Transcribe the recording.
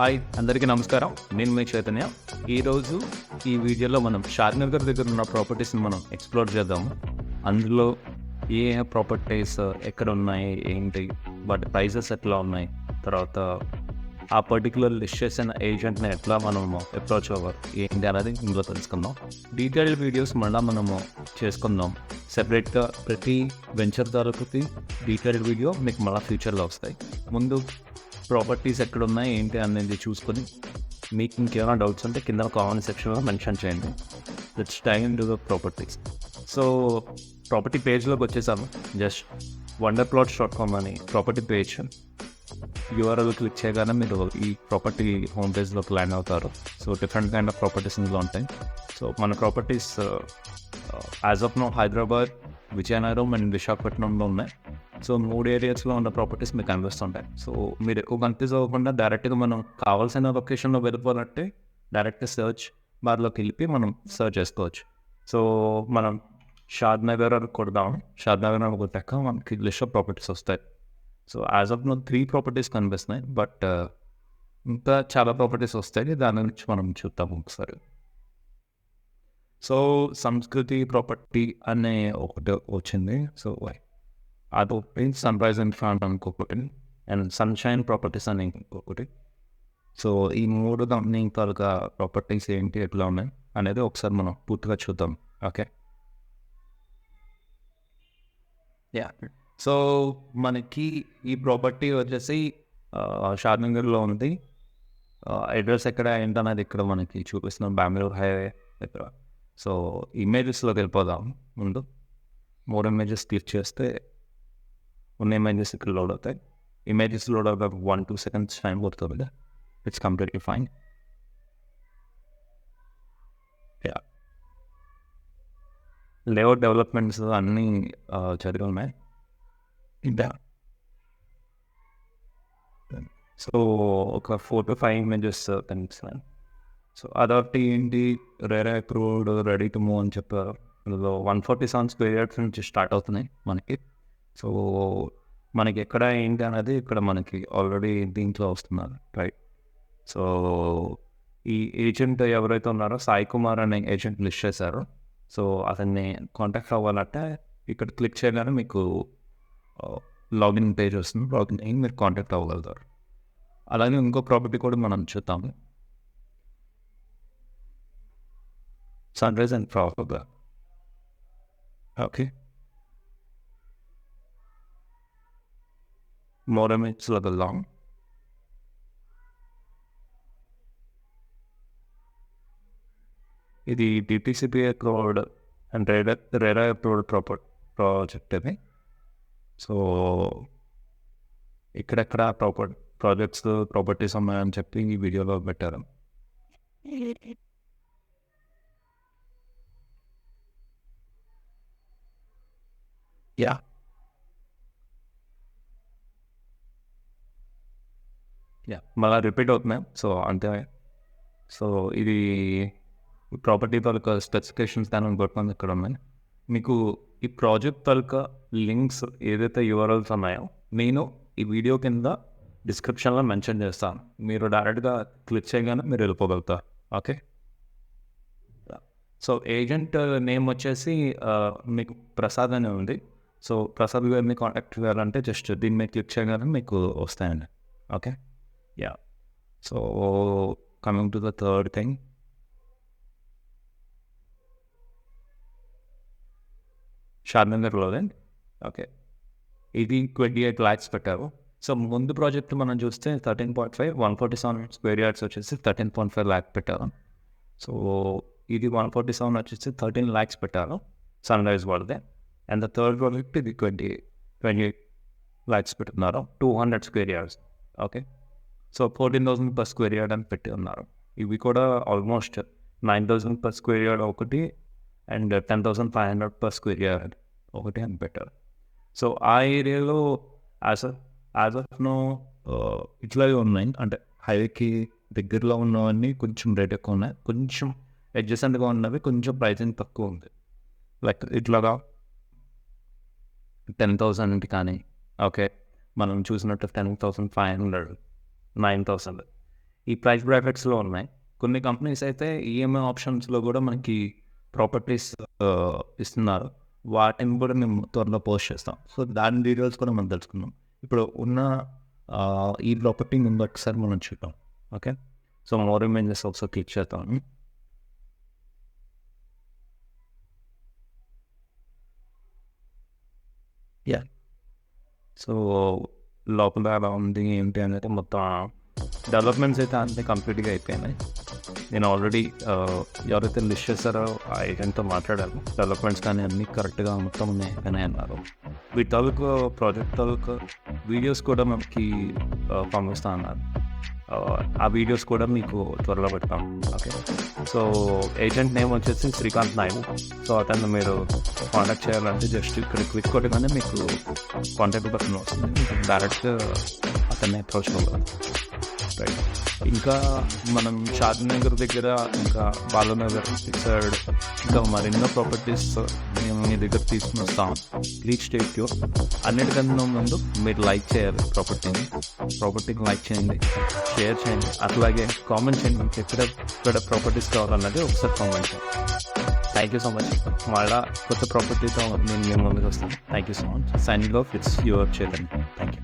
Hi అందరికీ నమస్కారం. నేను మీ చైతన్య. ఈరోజు ఈ వీడియోలో మనం షాద్నగర్ దగ్గర ఉన్న ప్రాపర్టీస్ని మనం ఎక్స్ప్లోర్ చేద్దాము. అందులో ఏ ప్రాపర్టీస్ ఎక్కడ ఉన్నాయి, ఏంటి, వాటి ప్రైజెస్ ఎట్లా ఉన్నాయి, తర్వాత ఆ పర్టికులర్ లిస్ట్ చేసిన ఏజెంట్ని ఎట్లా మనము అప్రోచ్ అవ్వాలి, ఏంటి అనేది ఇందులో తెలుసుకుందాం. డీటెయిల్డ్ వీడియోస్ మళ్ళీ మనము చేసుకుందాం. సెపరేట్గా ప్రతి వెంచర్ తాలూకుకి డీటెయిల్డ్ వీడియో మీకు మళ్ళీ ఫ్యూచర్లో వస్తాయి. ముందు ప్రాపర్టీస్ ఎక్కడ ఉన్నాయి ఏంటి అనేది చూసుకొని మీకు ఇంకేమైనా డౌట్స్ ఉంటే కింద కామెంట్ సెక్షన్లో మెన్షన్ చేయండి. Let's dive into the properties. So property పేజ్లోకి వచ్చేసాము. జస్ట్ wonderplots.com అని ప్రాపర్టీ పేజ్ యూఆర్ఎల్ క్లిక్ చేయగానే మీరు ఈ ప్రాపర్టీ హోమ్ పేజ్లోకి ల్యాండ్ అవుతారు. So different kind of properties ఇందులో ఉంటాయి. సో మన properties as of now Hyderabad, Vizianagaram and విశాఖపట్నంలో ఉన్నాయి. సో 3 ఏరియాస్లో ఉన్న ప్రాపర్టీస్ మీకు కనిపిస్తుంటాయి. సో మీరు ఎక్కువ కన్ఫ్యూజ్ అవ్వకుండా డైరెక్ట్గా మనం కావాల్సిన లొకేషన్లో వెళ్ళిపోవాలంటే డైరెక్ట్గా సర్చ్ బార్లోకి వెళ్ళి మనం సర్చ్ చేసుకోవచ్చు. సో మనం షాద్నగర్ అని కొడదాం. షాద్నగర్ అని కొట్టాక మనకి లిస్ట్ ఆఫ్ ప్రాపర్టీస్ వస్తాయి. So as of now 3 properties కనిపిస్తున్నాయి. బట్ ఇంకా చాలా ప్రాపర్టీస్ వస్తాయి. దాని నుంచి మనం చూద్దాం ఒకసారి. సో సంస్కృతి ప్రాపర్టీ అనే ఒకటి వచ్చింది. సో అదొకటి, సన్రైజ్ అండ్ ఫార్మ్ ఇంకొకటి, అండ్ సన్షైన్ ప్రాపర్టీస్ అని ఇంకొకటి. సో ఈ 3 కంపెనీ తాలూకా ప్రాపర్టీస్ ఏంటి, ఎట్లా ఉన్నాయి అనేది ఒకసారి మనం పూర్తిగా చూద్దాం. Okay, yeah. సో మనకి ఈ ప్రాపర్టీ వచ్చేసి షాద్నగర్లో ఉంది. అడ్రస్ ఎక్కడ ఏంటనేది ఇక్కడ మనకి చూపిస్తున్నాం, బెంగళూరు హైవే దగ్గర. సో ఇమేజెస్లోకి వెళ్ళిపోదాం. ముందు 3 ఇమేజెస్ క్లిక్ చేస్తే ఉన్న ఇమేజెస్ ఇక్కడ లోడ్ అవుతాయి. ఇమేజెస్ లోడ్ అవుతాయి 1-2 seconds టైం పడుతుంది. It's completely fine. Yeah, layout developments అన్నీ చదివి ఉన్నాయి. ఇంకా సో ఒక 4-5 ఇమేజెస్ కనిపిస్తున్నాయి. సో అదొకటి ఏంటి, RERA approved, ready to move అని చెప్పారు. ఇందులో 147 square yards నుంచి స్టార్ట్ అవుతున్నాయి మనకి. సో మనకి ఎక్కడ ఏంటి అనేది ఇక్కడ మనకి ఆల్రెడీ దీంట్లో వస్తున్నారు, రైట్. సో ఈ ఏజెంట్ ఎవరైతే ఉన్నారో సాయి కుమార్ అనే ఏజెంట్ లిస్ట్ చేశారు. సో అతన్ని కాంటాక్ట్ అవ్వాలంటే ఇక్కడ క్లిక్ చేయగానే మీకు లాగిన్ పేజ్ వస్తుంది. లాగిన్ అయ్యి మీరు కాంటాక్ట్ అవ్వగలుగుతారు. అలాగే ఇంకో ప్రాపర్టీ కూడా మనం చూద్దాము, sunrise and property. Okay, more images along. ఇది DTCP approved and RERA approved project ఇది. సో ఇక్కడెక్కడ ప్రాపర్టీస్ ఉన్నాయని చెప్పి ఈ వీడియోలో పెట్టారు. యా, మళ్ళీ రిపీట్ అవుతున్నాయి. సో అంతే. సో ఇది ప్రాపర్టీ తాలూకా స్పెసిఫికేషన్స్ దాని కొట్టుకొని ఇక్కడ ఉన్నాయి. మీకు ఈ ప్రాజెక్ట్ తాలూకా లింక్స్ ఏదైతే యూఆర్ఎల్స్ ఉన్నాయో నేను ఈ వీడియో కింద డిస్క్రిప్షన్లో మెన్షన్ చేస్తాను. మీరు డైరెక్ట్గా క్లిక్ చేయగానే మీరు వెళ్ళిపోగలుగుతారు. ఓకే, సో ఏజెంట్ నేమ్ వచ్చేసి మీకు ప్రసాద్ అనే ఉంది. సో ప్రసాద్ గారిని కాంటాక్ట్ చేయాలంటే జస్ట్ దీని మీద క్లిక్ చేయగానే మీకు వస్తాయండి. Okay, yeah. So coming to the third thing, షాద్నగర్లోదే. ఓకే, ఇది 28 lakhs పెట్టారు. సో ముందు ప్రాజెక్ట్ మనం చూస్తే 13.5, 147 square yards వచ్చేసి 13.5 lakh పెట్టారు. సో ఇది 147 వచ్చేసి 13 lakhs పెట్టారు సన్రైజ్ వాళ్ళదే. అండ్ ద థర్డ్ ప్రాజెక్ట్ ఇది 28 lakhs పెట్టున్నారు, 200 square yards. Okay, so 14,000 per square yard అని పెట్టి ఉన్నారు. ఇవి కూడా ఆల్మోస్ట్ 9,000 per square yard ఒకటి అండ్ 10,500 per square yard ఒకటి అని పెట్టారు. సో ఆ ఏరియాలో యాజ్ ఆఫ్ నో ఇట్లాగే ఉన్నాయి. అంటే హైవేకి దగ్గరలో ఉన్నవన్నీ కొంచెం రేట్ ఎక్కువ ఉన్నాయి, కొంచెం అడ్జసెంట్గా ఉన్నవి కొంచెం ప్రైసింగ్ తక్కువ ఉంది. లైక్ ఇట్లాగా 10,000 కానీ, ఓకే, మనం చూసినట్టు 10,500, 9,000 ఈ ప్రైస్ బ్రాకెట్స్లో ఉన్నాయి. కొన్ని కంపెనీస్ అయితే ఈఎంఐ ఆప్షన్స్లో కూడా మనకి ప్రాపర్టీస్ ఇస్తున్నారు. వాటిని కూడా మేము త్వరలో పోస్ట్ చేస్తాం. సో దాని డీటెయిల్స్ కూడా మనం తెలుసుకుందాం. ఇప్పుడు ఉన్న ఈ ప్రాపర్టీ ముందు ఒకసారి మనం చూద్దాం. ఓకే, సో మోర్ ఇమేజెస్ ఒకసారి క్లిక్ చేద్దాం. యా, సో లోపల ఎలా ఉంది ఏంటి అనేది మొత్తం డెవలప్మెంట్స్ అయితే అన్నీ కంప్లీట్గా అయిపోయినాయి. నేను ఆల్రెడీ ఎవరైతే లిస్ట్ చేస్తారో ఆ ఏజెంట్తో మాట్లాడాను. డెవలప్మెంట్స్ కానీ అన్నీ కరెక్ట్గా మొత్తం అయిపోయినాయి అన్నారు. వీటి తాలూకు ప్రాజెక్ట్ తాలూకు వీడియోస్ కూడా మనకి పంపిస్తా అన్నారు. ఆ వీడియోస్ కూడా మీకు త్వరలో పెడతాం. ఓకే, సో ఏజెంట్ నేమ్ వచ్చేసి శ్రీకాంత్ నాయుడు. సో అతను మీరు కాంటాక్ట్ చేయాలంటే జస్ట్ ఇక్కడ క్లిక్ కొట్టగానే మీకు కాంటాక్ట్ బటన్ వస్తుంది. మీకు డైరెక్ట్గా అతన్ని అప్రోచ్ అవ్వాలి. రైట్, ఇంకా మనం షాద్నగర్ దగ్గర, ఇంకా బాలనగర్ సైడ్, ఇంకా మరెన్నో ప్రాపర్టీస్ మేము మీ దగ్గర తీసుకుని వస్తాం. Please stay tune. అన్నిటికన్నా ముందు మీరు లైక్ చేయాలి ప్రాపర్టీని లైక్ చేయండి, షేర్ చేయండి, అట్లాగే కామెంట్ చేయండి. మీకు ఎక్కడ ప్రాపర్టీస్ కావాలన్నది ఒకసారి కామెంట్ చేయండి. Thank you so much. మళ్ళీ కొత్త ప్రాపర్టీతో నేను ముందుకు వస్తాను. Thank you so much. Signing off, it's your Chaitanya. Thank you.